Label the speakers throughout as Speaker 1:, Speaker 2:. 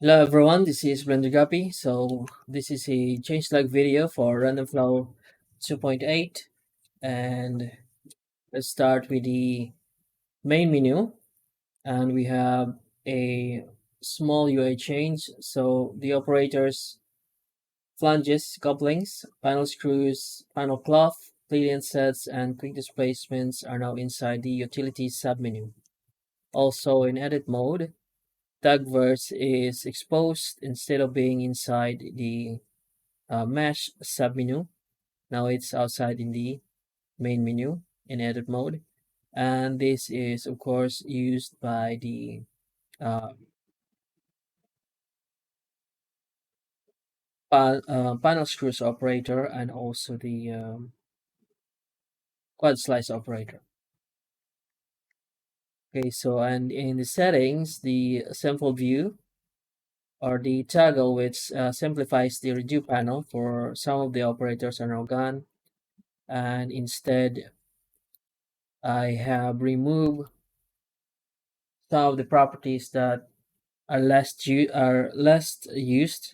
Speaker 1: Hello everyone, this is Blender Guppy. So this is a changelog video for Random Flow 2.8, and let's start with the main menu. And we have a small UI change. So the operators, flanges, couplings, panel screws, panel cloth, gradient sets, and quick displacements are now inside the utilities submenu. Also in edit mode, tagverse is exposed instead of being inside the mesh submenu. Now it's outside in the main menu in edit mode. And this is, of course, used by the uh, panel screws operator and also the quad slice operator. Okay, so and in the settings, the sample view or the toggle which simplifies the redo panel for some of the operators are now gone. And instead, I have removed some of the properties that are less used,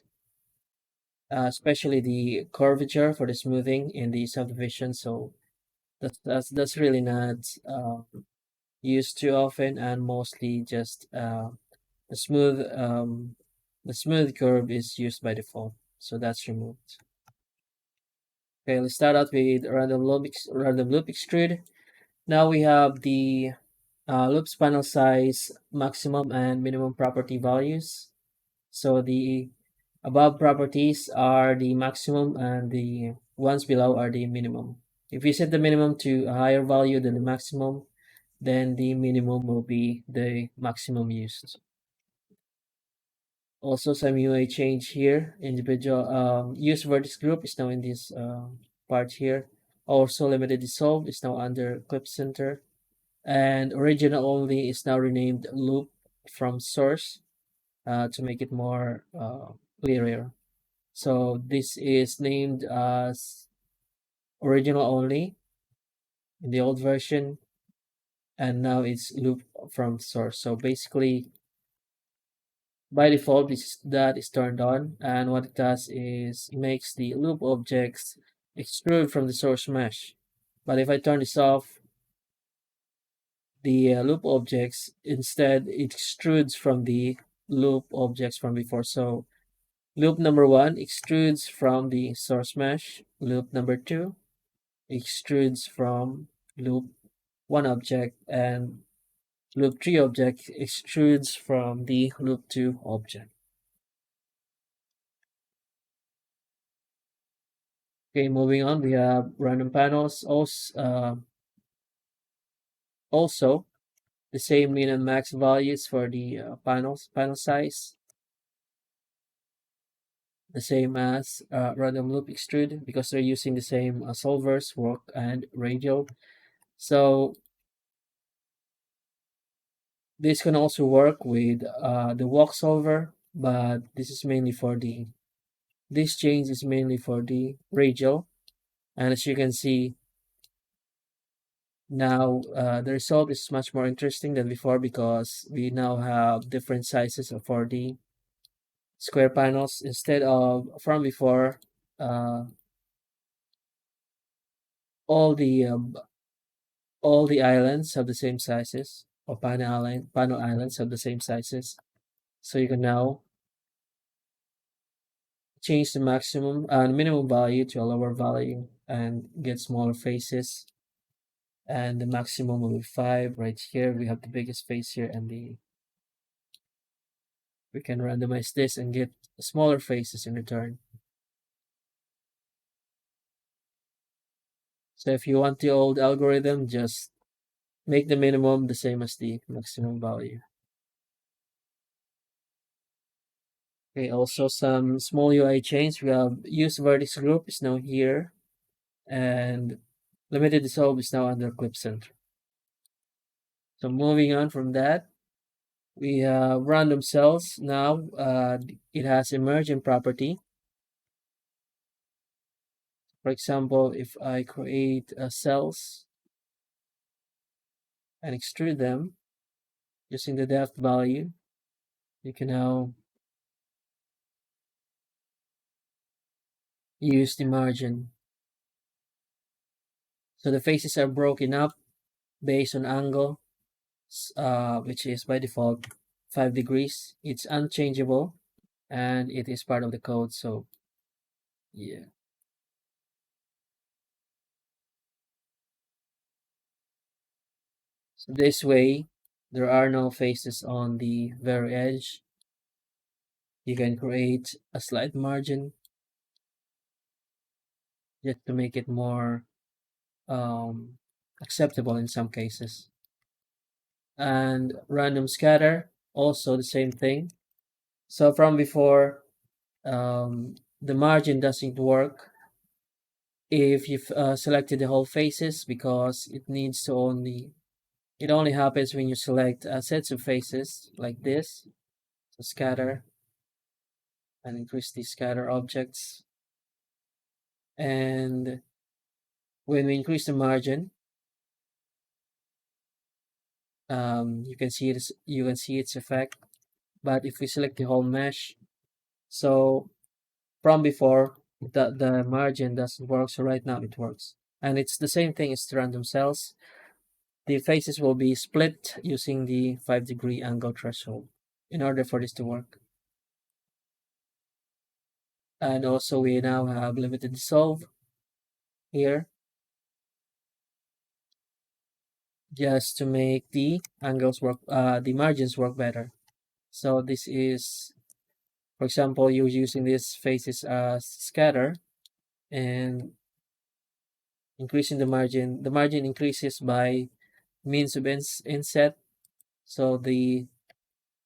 Speaker 1: especially the curvature for the smoothing in the subdivision. So that's really not used too often, and mostly just the smooth the smooth curve is used by default. So that's removed. Okay, let's start out with random loop extrude. Now we have the loop panel size maximum and minimum property values. So the above properties are the maximum and the ones below are the minimum. If you set the minimum to a higher value than the maximum, then the minimum will be the maximum used. Also, some UI change here. Individual use vertex group is now in this part here. Also, limited dissolve is now under clip center, and original only is now renamed loop from source to make it more clearer. So this is named as original only in the old version, and now it's loop from source. So basically, by default, that is turned on, and what it does is it makes the loop objects extrude from the source mesh. But if I turn this off, the loop objects instead it extrudes from the loop objects from before. So loop number one extrudes from the source mesh. Loop number two extrudes from loop 1 object, and loop 3 object extrudes from the loop 2 object. Okay, moving on, we have random panels. Also the same min and max values for the panel size, the same as random loop extrude because they're using the same solvers, work, and radial. So this can also work with the walk solver, but this change is mainly for the radial. And as you can see now, the result is much more interesting than before because we now have different sizes for the square panels instead of from before. Uh, all the all the islands have the same sizes, or panel islands have the same sizes. So you can now change the maximum and minimum value to a lower value and get smaller faces. And the maximum will be 5 right here. We have the biggest face here, and we can randomize this and get smaller faces in return. So if you want the old algorithm, just make the minimum the same as the maximum value. Okay, also some small UI change. We have use vertex group is now here, and limited dissolve is now under clip center. So moving on from that, we have random cells. Now it has emergent property. For example, if I create cells and extrude them using the depth value, you can now use the margin. So the faces are broken up based on angle, which is by default 5 degrees. It's unchangeable and it is part of the code. So yeah. So this way, there are no faces on the very edge. You can create a slight margin just to make it more um, acceptable in some cases. And random scatter, also the same thing. So from before, the margin doesn't work if you've selected the whole faces because it only happens when you select sets of faces like this. So scatter and increase the scatter objects. And when we increase the margin, you can see its effect. But if we select the whole mesh, so from before the margin doesn't work, so right now it works. And it's the same thing as the random cells. The faces will be split using the 5-degree angle threshold in order for this to work. And also we now have limited dissolve here just to make the angles work, the margins work better. So this is, for example, you're using these faces as scatter and increasing the margin. The margin increases by means of inset. So the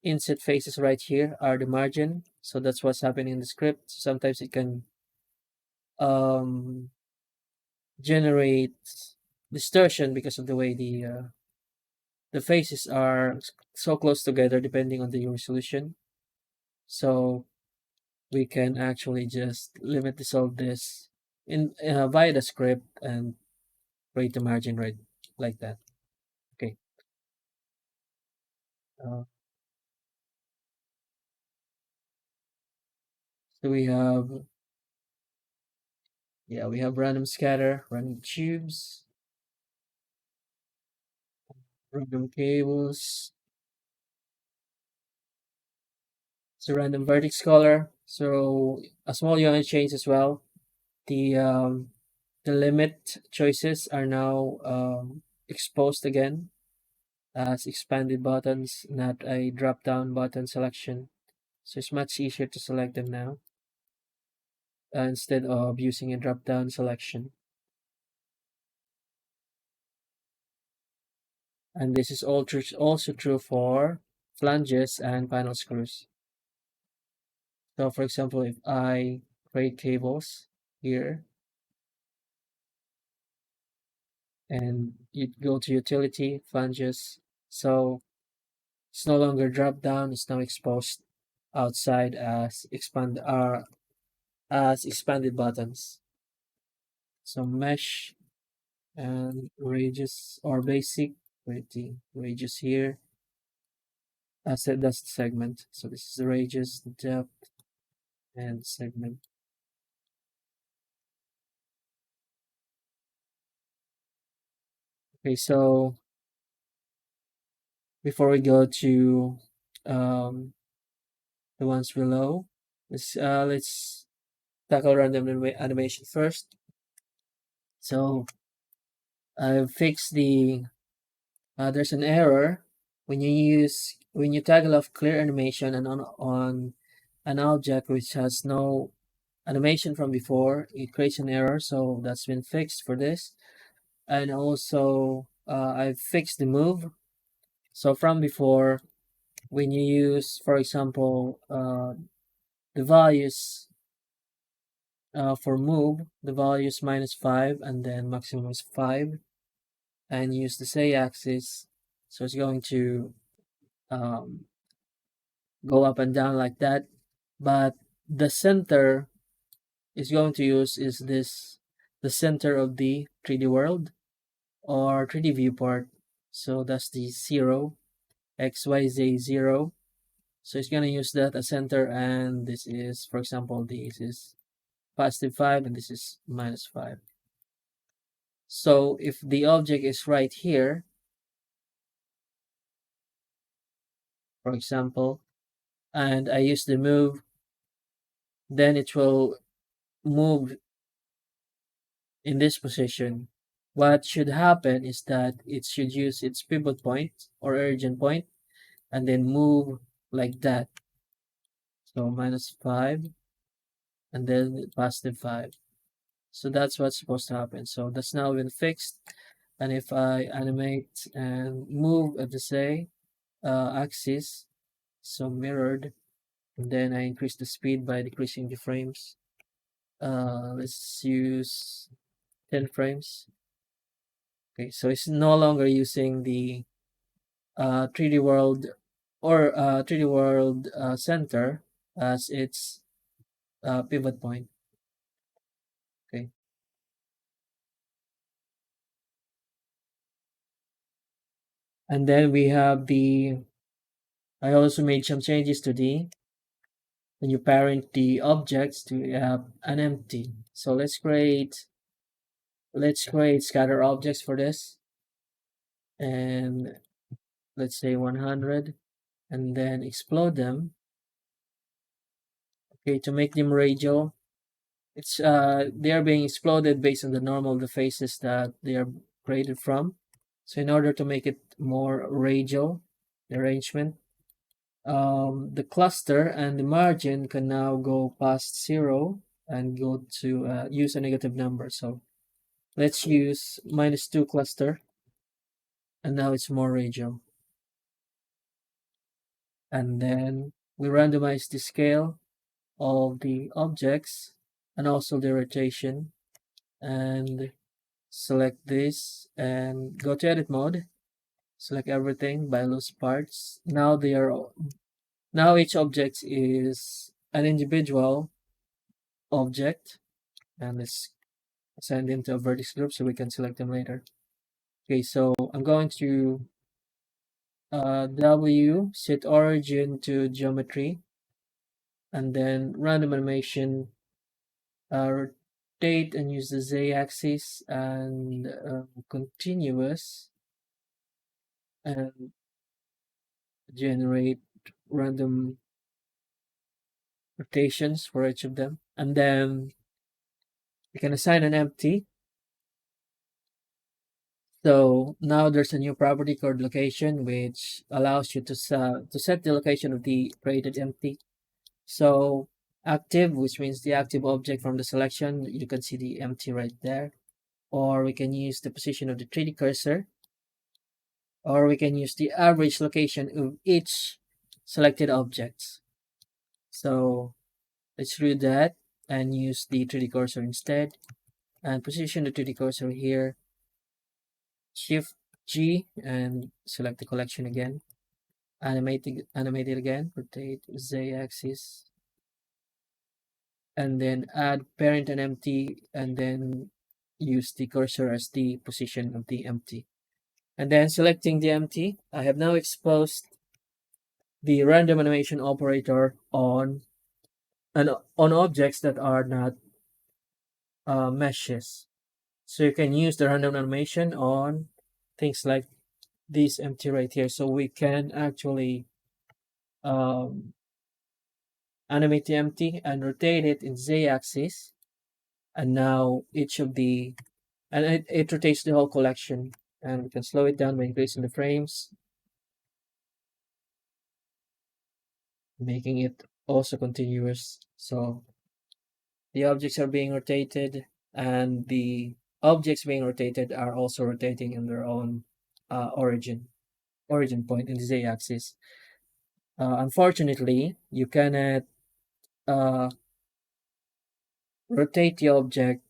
Speaker 1: inset faces right here are the margin. So that's what's happening in the script. Sometimes it can um, generate distortion because of the way the faces are so close together depending on the resolution. So we can actually just limit dissolve this in via the script and create the margin right like that. Okay. Uh, so we have, yeah, we have random scatter, random tubes, random cables, so random vertex color. So a small unit change as well. The limit choices are now exposed again as expanded buttons, not a drop down button selection. So it's much easier to select them now instead of using a drop down selection. And this is also true for flanges and panel screws. So for example, if I create cables here and you go to utility, flanges, so it's no longer drop down, it's now exposed outside as expanded buttons. So mesh and radius or basic, create the radius here. That's the segment. So this is the radius, the depth, and segment. Okay, so before we go to um, the ones below, let's tackle random animation first. So I've fixed there's an error when you toggle off clear animation and on an object which has no animation from before, it creates an error. So that's been fixed for this. And also I've fixed the move. So from before, when you use, for example, the values for move, the value is -5 and then maximum is 5, and use the say axis. So it's going to um, go up and down like that. But the center is going to use is this, the center of the 3D world or 3D viewport. So that's the 0, XYZ 0. So it's going to use that as center, and this is, for example, this is positive 5, and this is minus 5. So if the object is right here, for example, and I use the move, then it will move in this position. What should happen is that it should use its pivot point or origin point and then move like that. So minus 5 and then positive 5. So that's what's supposed to happen. So that's now been fixed. And if I animate and move at the say axis, so mirrored, and then I increase the speed by decreasing the frames. Let's use 10 frames. Okay, so it's no longer using the 3D world or 3D world center as its pivot point. Okay, and then we have I also made some changes to when you parent the objects to an empty. So let's create scatter objects for this, and let's say 100, and then explode them. Okay, to make them radial, it's they are being exploded based on the normal the faces that they are created from. So in order to make it more radial, the arrangement, the cluster and the margin can now go past 0 and go to use a negative number. So let's use -2 cluster, and now it's more radial. And then we randomize the scale of the objects and also the rotation, and select this and go to edit mode, select everything by loose parts. Now each object is an individual object, and let's assign them to a vertex group so we can select them later. Okay, so I'm going to set origin to geometry, and then random animation, rotate and use the z-axis, and continuous, and generate random rotations for each of them. And then you can assign an empty. So now there's a new property called location, which allows you to set the location of the created empty. So active, which means the active object from the selection, you can see the empty right there. Or we can use the position of the 3D cursor, or we can use the average location of each selected object. So let's do that and use the 3D cursor instead, and position the 3D cursor here, Shift G, and select the collection again, animate it again, rotate z-axis, and then add parent and empty, and then use the cursor as the position of the empty. And then selecting the empty, I have now exposed the random animation operator on objects that are not meshes. So you can use the random animation on things like this empty right here. So we can actually um, animate the empty and rotate it in z-axis, and now it rotates the whole collection, and we can slow it down by increasing the frames, making it also continuous. So the objects are being rotated, and the objects being rotated are also rotating in their own origin point in the z-axis. Unfortunately, you cannot uh, rotate the object.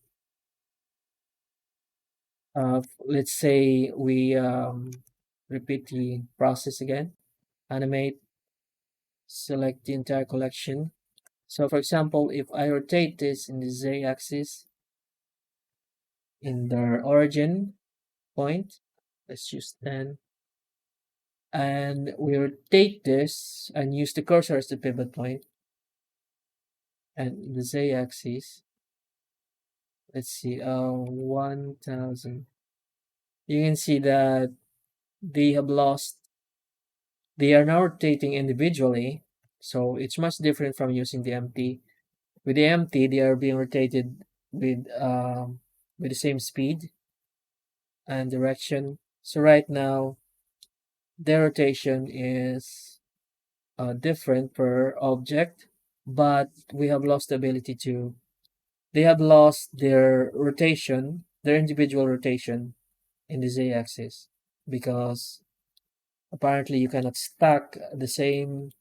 Speaker 1: Let's say we repeat the process again, animate, select the entire collection. So for example, if I rotate this in the z-axis in their origin point, let's use 10, and we rotate this and use the cursor as the pivot point, and the z-axis, let's see, 1000. You can see that they have lost, they are now rotating individually. So it's much different from using the empty. With the empty, they are being rotated with the same speed and direction. So right now, their rotation is different per object, but we have lost the ability to, they have lost their rotation, their individual rotation in the z-axis, because apparently you cannot stack the same,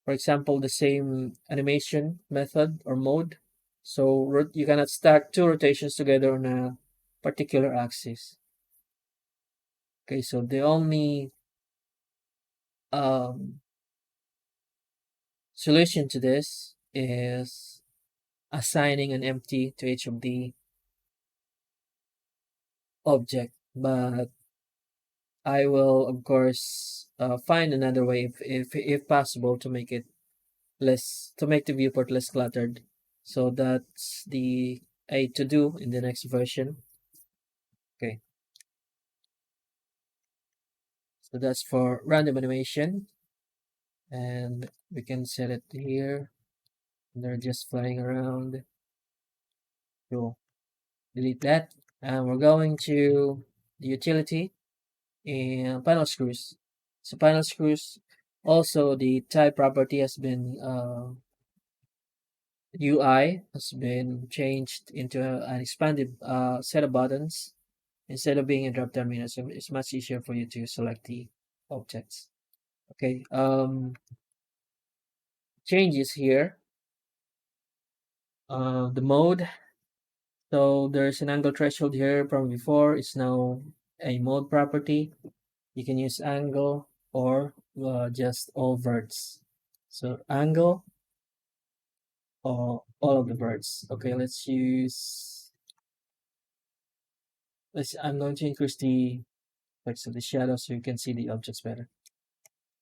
Speaker 1: for example, the same animation method or mode. So you cannot stack two rotations together on a particular axis. Okay, so the only um, solution to this is assigning an empty to each of the object. But I will, of course, find another way, if possible, to make it less, to make the viewport less cluttered. So that's the a to do in the next version. Okay, so that's for random animation, and we can set it here. They're just flying around. So delete that, and we're going to the utility and panel screws. So panel screws, also the type property has been UI has been changed into an expanded set of buttons. Instead of being a drop down menu, so it's much easier for you to select the objects. Okay, changes here. The mode. So there's an angle threshold here from before. It's now a mode property. You can use angle or just all verts. So angle or all of the verts. Okay, let's use. I'm going to increase the effects of the shadow so you can see the objects better.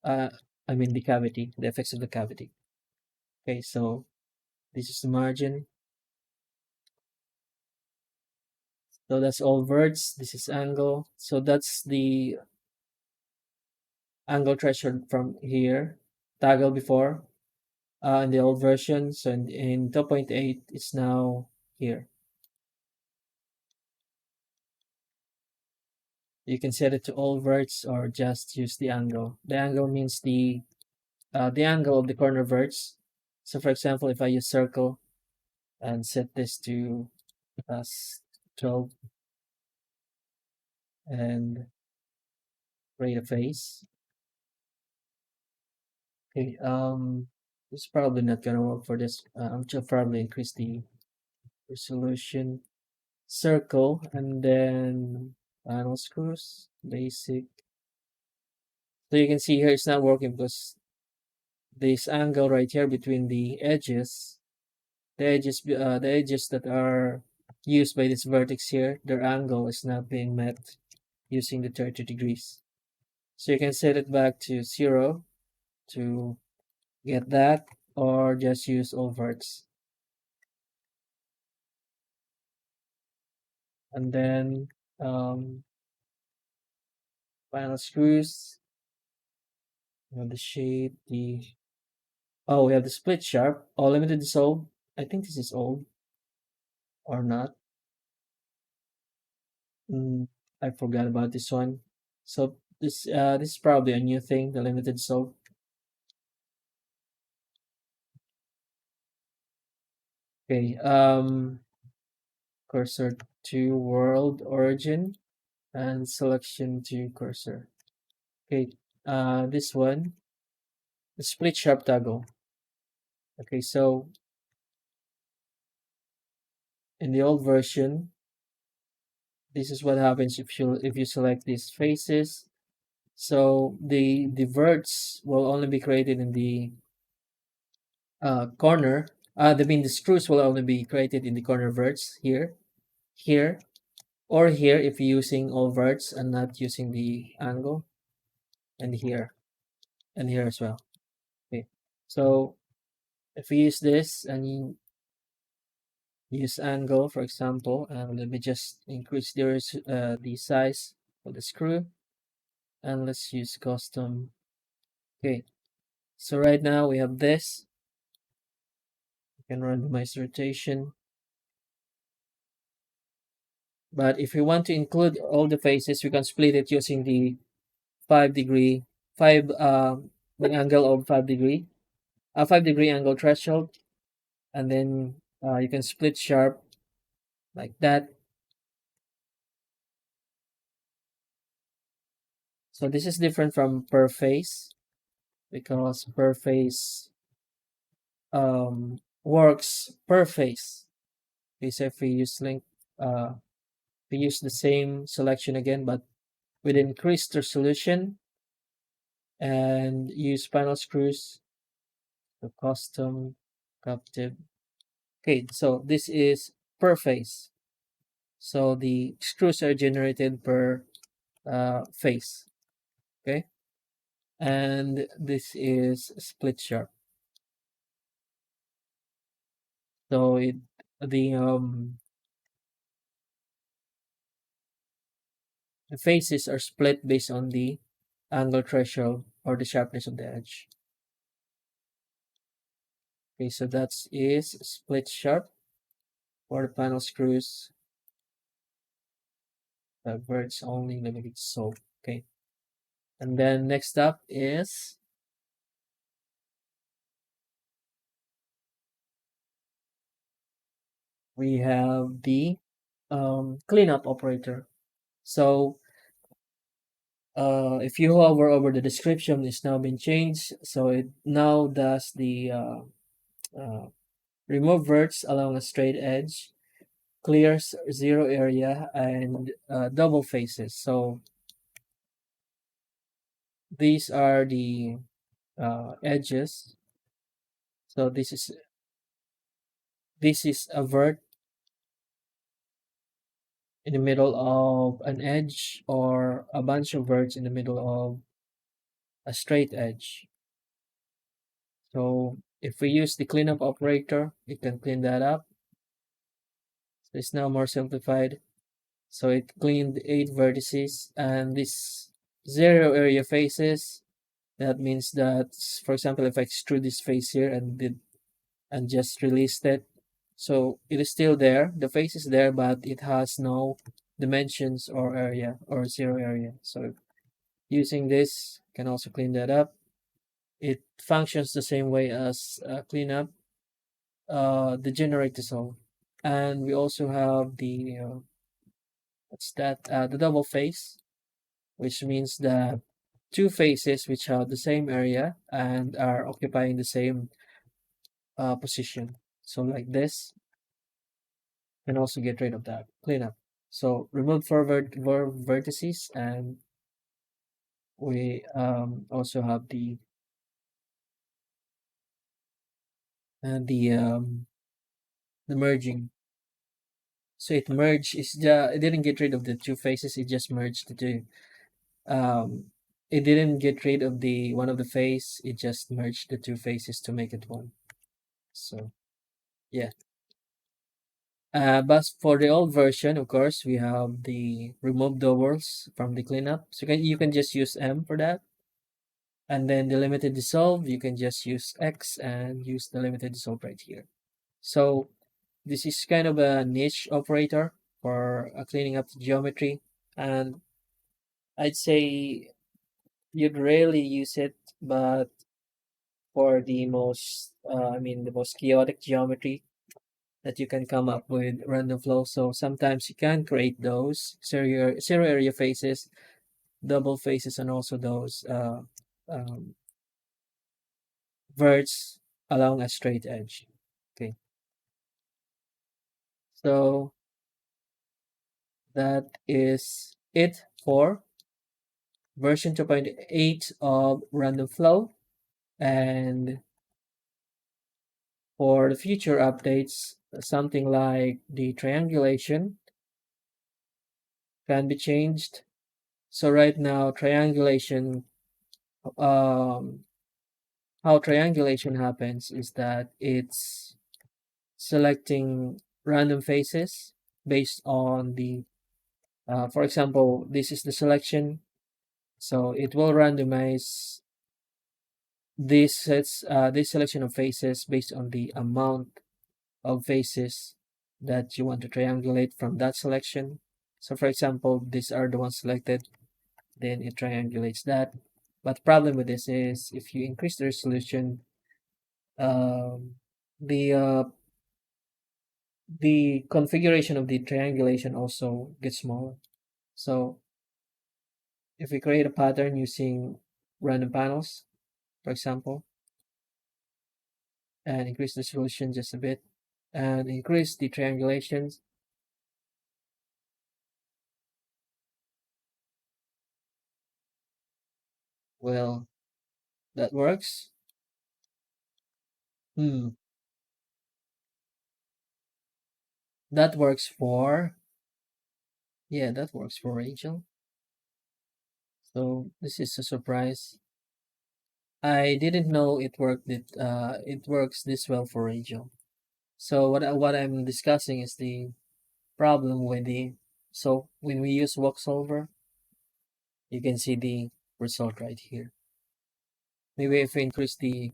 Speaker 1: Uh, I mean the cavity, the effects of the cavity. Okay, so this is the margin. So that's all verts. This is angle. So that's the angle threshold from here. Toggle before in the old version. So in 2.8, it's now here. You can set it to all verts or just use the angle. The angle means the angle of the corner verts. So for example, if I use circle and set this to 12 and create a face. Okay, it's probably not gonna work for this. I'm just probably increase the resolution, circle, and then panel screws, basic. So you can see here it's not working because this angle right here between the edges that are used by this vertex here, their angle is not being met using the 30 degrees. So you can set it back to 0 to get that, or just use all verts. And then final screws, we have the shape, the, oh, we have the split sharp. Oh, limited dissolve. I think this is old or not. Mm, I forgot about this one. So this is probably a new thing, the limited dissolve. Okay, cursor to world origin and selection to cursor. Okay, this one, the split sharp toggle. Okay, so in the old version, this is what happens if you select these faces. So the verts will only be created in the corner. I mean the screws will only be created in the corner verts here, here, or here if you're using all verts and not using the angle, and here as well. Okay, so if we use this and use angle, for example, and let me just increase the size of the screw, and let's use custom. Okay, so right now we have this. You can randomize rotation, but if we want to include all the faces, we can split it using the 5 degree, five the angle of 5 degree, a 5 degree angle threshold, and then you can split sharp like that. So this is different from per face because per face works per face. Okay, so if we use link, uh, we use the same selection again, but with increased resolution and use panel screws, the custom captive. Okay, so this is per face. So the screws are generated per face. Okay, and this is split sharp. So the um the faces are split based on the angle threshold or the sharpness of the edge. Okay, so that is split sharp for the panel screws. Verts only limited so. Okay, and then next up is we have the cleanup operator. So if you hover over the description, it's now been changed. So it now does the uh, remove verts along a straight edge, clears zero area, and double faces. So these are the edges. So this is a vert in the middle of an edge or a bunch of verts in the middle of a straight edge. So if we use the cleanup operator, it can clean that up. So it's now more simplified. So it cleaned 8 vertices and this zero area faces. That means that, for example, if I extrude this face here and just released it, so it is still there. The face is there, but it has no dimensions or area or zero area. So using this can also clean that up. It functions the same way as cleanup, the generate dissolve. And we also have the what's that? The double face, which means that two faces which have the same area and are occupying the same position. So like this, can also get rid of that cleanup. So remove forward vertices, and we also have the merging. So it merged. It didn't get rid of the two faces. It just merged the two. Um, it didn't get rid of the one of the face. It just merged the two faces to make it one. So yeah. But for the old version, of course, we have the remove doubles from the cleanup. So you can just use M for that. And then the limited dissolve, you can just use X and use the limited dissolve right here. So this is kind of a niche operator for cleaning up the geometry. And I'd say you'd rarely use it, but for the most chaotic geometry that you can come up with random flow. So sometimes you can create those zero area faces, double faces, and also those um, verts along a straight edge. Okay, so that is it for version 2.8 of random flow. And for the future updates, something like the triangulation can be changed. So right now, um, how triangulation happens is that it's selecting random faces based on the, for example, this is the selection. So it will randomize this selection of faces based on the amount of faces that you want to triangulate from that selection. So for example, these are the ones selected, then it triangulates that. But the problem with this is if you increase the resolution, um, the uh, the configuration of the triangulation also gets smaller. So if we create a pattern using random panels, for example, and increase the resolution just a bit, and increase the triangulations, well, that works. Hmm, that works for, yeah, that works for Rachel. So this is a surprise. I didn't know it works this well for Rachel. So what I'm discussing is the problem with the, so when we use walk solver, you can see the result right here. Maybe if we increase the,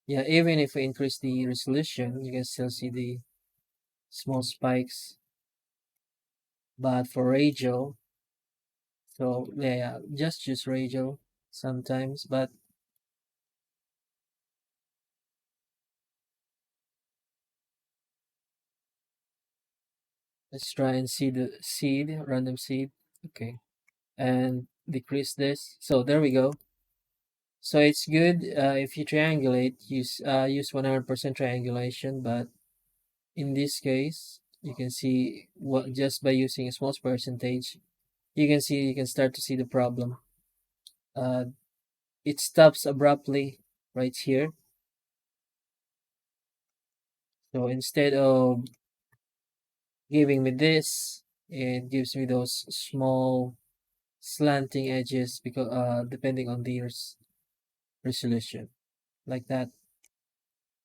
Speaker 1: yeah, even if we increase the resolution, you can still see the small spikes. But for radio, so yeah, just use radio sometimes. But let's try and see the seed, random seed. Okay, and decrease this. So there we go. So it's good if you triangulate, use 100% triangulation. But in this case, you can see what just by using a small percentage, you can start to see the problem. Uh, it stops abruptly right here. So instead of giving me this, it gives me those small slanting edges because depending on the resolution, like that.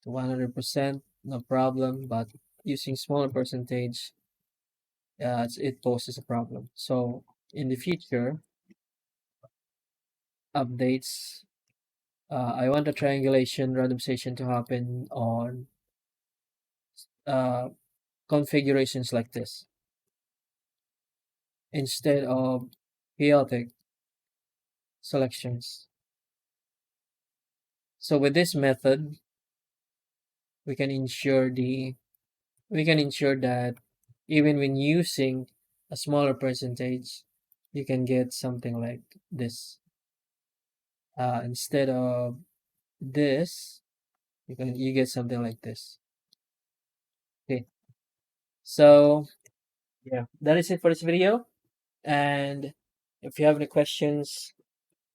Speaker 1: 100%, no problem, but using smaller percentage, it poses a problem. So in the future, updates, I want the triangulation randomization to happen on uh, configurations like this instead of chaotic selections. So with this method, we can ensure the we can ensure that even when using a smaller percentage, you can get something like this. Instead of this, you get something like this. Okay, so yeah, that is it for this video. And if you have any questions,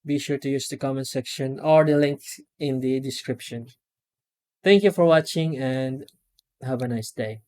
Speaker 1: be sure to use the comment section or the links in the description. Thank you for watching and have a nice day.